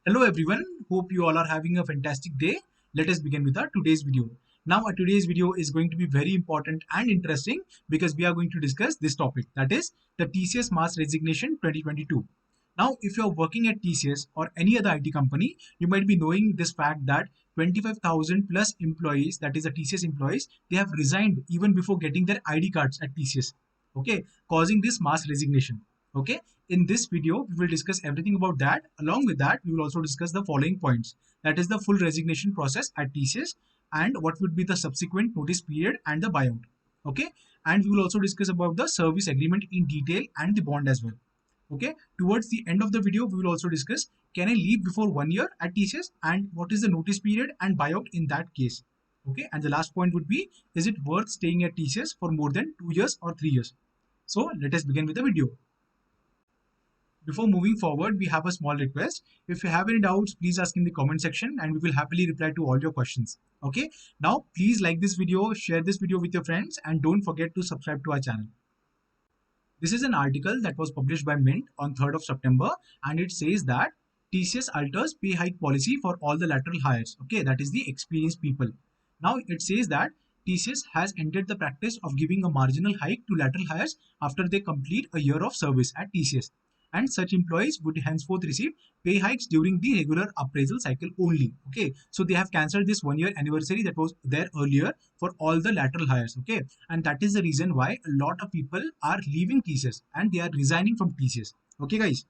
Hello everyone, hope you all are having a fantastic day. Let us begin with our today's video. Now our today's video is going to be very important and interesting because we are going to discuss this topic, that is the TCS Mass Resignation 2022. Now if you are working at TCS or any other IT company, you might be knowing this fact that 25,000 plus employees, that is the TCS employees, they have resigned even before getting their ID cards at TCS. Okay, causing this mass resignation. Okay, in this video, we will discuss everything about that. Along with that, we will also discuss the following points. That is the full resignation process at TCS and what would be the subsequent notice period and the buyout. Okay. And we will also discuss about the service agreement in detail and the bond as well. Okay. Towards the end of the video, we will also discuss, can I leave before 1 year at TCS and what is the notice period and buyout in that case. Okay. And the last point would be, is it worth staying at TCS for more than 2 years or 3 years? So let us begin with the video. Before moving forward, we have a small request. If you have any doubts, please ask in the comment section and we will happily reply to all your questions. Okay. Now, please like this video, share this video with your friends and don't forget to subscribe to our channel. This is an article that was published by Mint on 3rd of September and it says that TCS alters pay hike policy for all the lateral hires. Okay. That is the experienced people. Now, it says that TCS has entered the practice of giving a marginal hike to lateral hires after they complete a year of service at TCS, and such employees would henceforth receive pay hikes during the regular appraisal cycle only. Okay, so they have cancelled this 1 year anniversary that was there earlier for all the lateral hires. Okay, and that is the reason why a lot of people are leaving TCS and they are resigning from TCS. Okay, guys.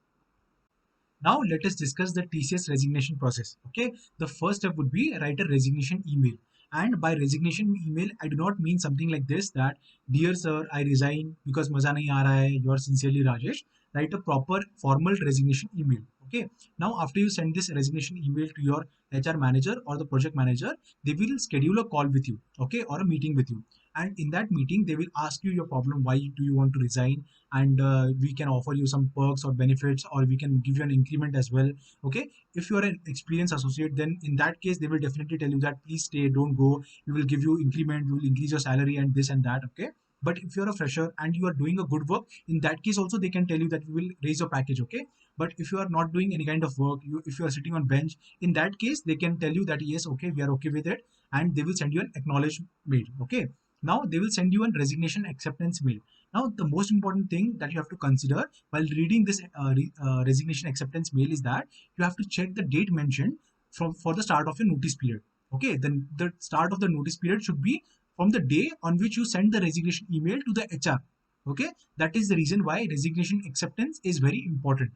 Now let us discuss the TCS resignation process. Okay, the first step would be write a resignation email. And by resignation email, I do not mean something like this that, dear sir, I resign because maza nahi aa raha hai, yours sincerely Rajesh. Write a proper formal resignation email. Okay. Now after you send this resignation email to your HR manager or the project manager, they will schedule a call with you. Okay, or a meeting with you. And in that meeting, they will ask you your problem. Why do you want to resign? And we can offer you some perks or benefits, or we can give you an increment as well. Okay, if you are an experienced associate, then in that case they will definitely tell you that please stay, don't go, we will give you increment, we will increase your salary and this and that. Okay, but if you're a fresher and you are doing a good work, in that case also they can tell you that we will raise your package. Okay, but if you are not doing any kind of work, if you are sitting on bench, in that case they can tell you that yes, okay, we are okay with it, and they will send you an acknowledged mail. Okay, now they will send you a resignation acceptance mail. Now, the most important thing that you have to consider while reading this resignation acceptance mail is that you have to check the date mentioned for the start of your notice period. Okay, then the start of the notice period should be from the day on which you send the resignation email to the HR. Okay, that is the reason why resignation acceptance is very important.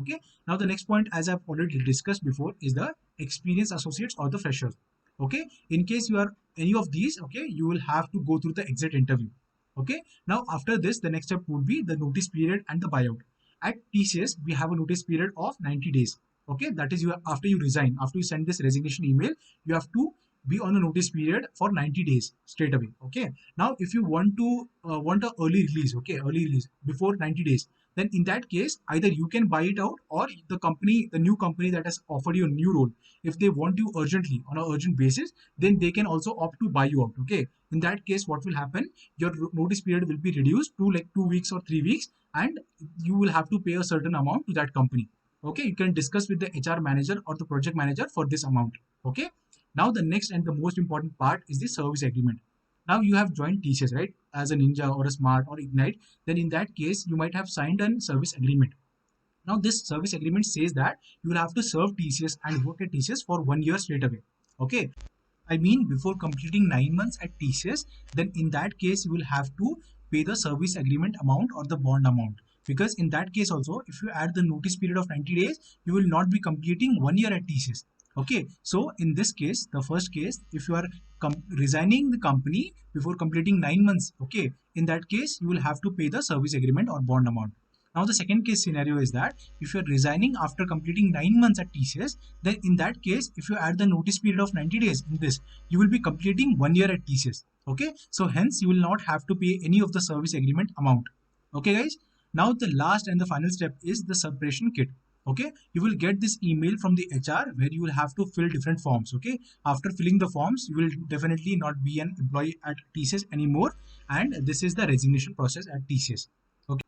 Okay, now the next point, as I've already discussed before, is the experienced associates or the freshers. Okay, in case you are any of these, okay, you will have to go through the exit interview. Okay, now after this, the next step would be the notice period and the buyout. At TCS, we have a notice period of 90 days. Okay, that is, you after you resign, after you send this resignation email, you have to be on a notice period for 90 days straight away. Okay, now if you want to want a early release, okay, early release before 90 days, then in that case either you can buy it out, or the new company that has offered you a new role, if they want you urgently on an urgent basis, then they can also opt to buy you out. Okay, in that case what will happen, your notice period will be reduced to like 2 weeks or 3 weeks, and you will have to pay a certain amount to that company. Okay, you can discuss with the HR manager or the project manager for this amount. Okay, now the next and the most important part is the service agreement. Now you have joined TCS, right, as a Ninja or a Smart or Ignite, then in that case you might have signed a service agreement. Now this service agreement says that you will have to serve TCS and work at TCS for 1 year straight away. Okay, I mean before completing 9 months at TCS, then in that case you will have to pay the service agreement amount or the bond amount. Because in that case also, if you add the notice period of 90 days, you will not be completing 1 year at TCS. Okay, so in this case, the first case, if you are resigning the company before completing 9 months, okay, in that case you will have to pay the service agreement or bond amount. Now the second case scenario is that if you are resigning after completing 9 months at TCS, then in that case, if you add the notice period of 90 days in this, you will be completing 1 year at TCS. Okay, so hence you will not have to pay any of the service agreement amount. Okay, guys. Now the last and the final step is the separation kit. Okay, you will get this email from the HR where you will have to fill different forms. Okay, after filling the forms, you will definitely not be an employee at TCS anymore, and this is the resignation process at TCS. Okay.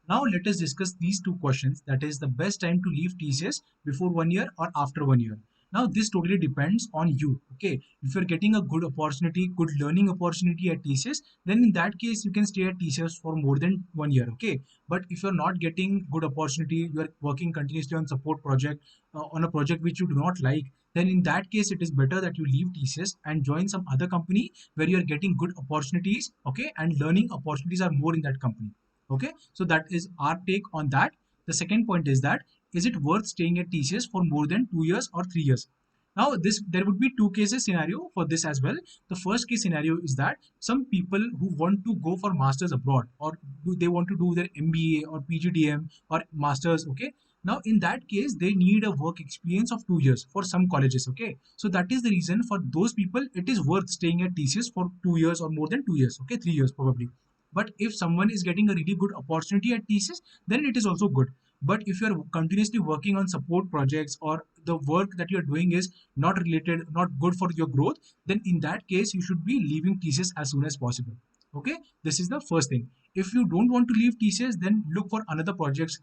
Now let us discuss these two questions. That is the best time to leave TCS before 1 year or after 1 year. Now this totally depends on you. Okay, if you're getting a good opportunity, good learning opportunity at TCS, then in that case you can stay at TCS for more than 1 year. Okay, but if you're not getting good opportunity, you're working continuously on support project, on a project which you do not like, then in that case it is better that you leave TCS and join some other company where you're getting good opportunities. Okay, and learning opportunities are more in that company. Okay, so that is our take on that. The second point is that, is it worth staying at TCS for more than 2 years or 3 years? Now this, there would be two cases scenario for this as well. The first case scenario is that some people who want to go for masters abroad, or they want to do their MBA or PGDM or masters. Okay, now in that case they need a work experience of 2 years for some colleges. Okay, so that is the reason for those people it is worth staying at TCS for 2 years or more than 2 years. Okay, 3 years probably. But if someone is getting a really good opportunity at TCS, then it is also good. But if you're continuously working on support projects, or the work that you're doing is not related, not good for your growth, then in that case you should be leaving TCS as soon as possible. Okay, this is the first thing. If you don't want to leave TCS, then look for another projects.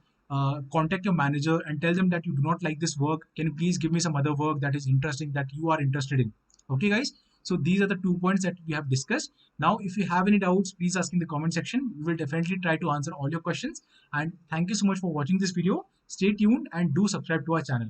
Contact your manager and tell them that you do not like this work. Can you please give me some other work that is interesting, that you are interested in? Okay, guys. So these are the 2 points that we have discussed. Now, if you have any doubts, please ask in the comment section. We will definitely try to answer all your questions. And thank you so much for watching this video. Stay tuned and do subscribe to our channel.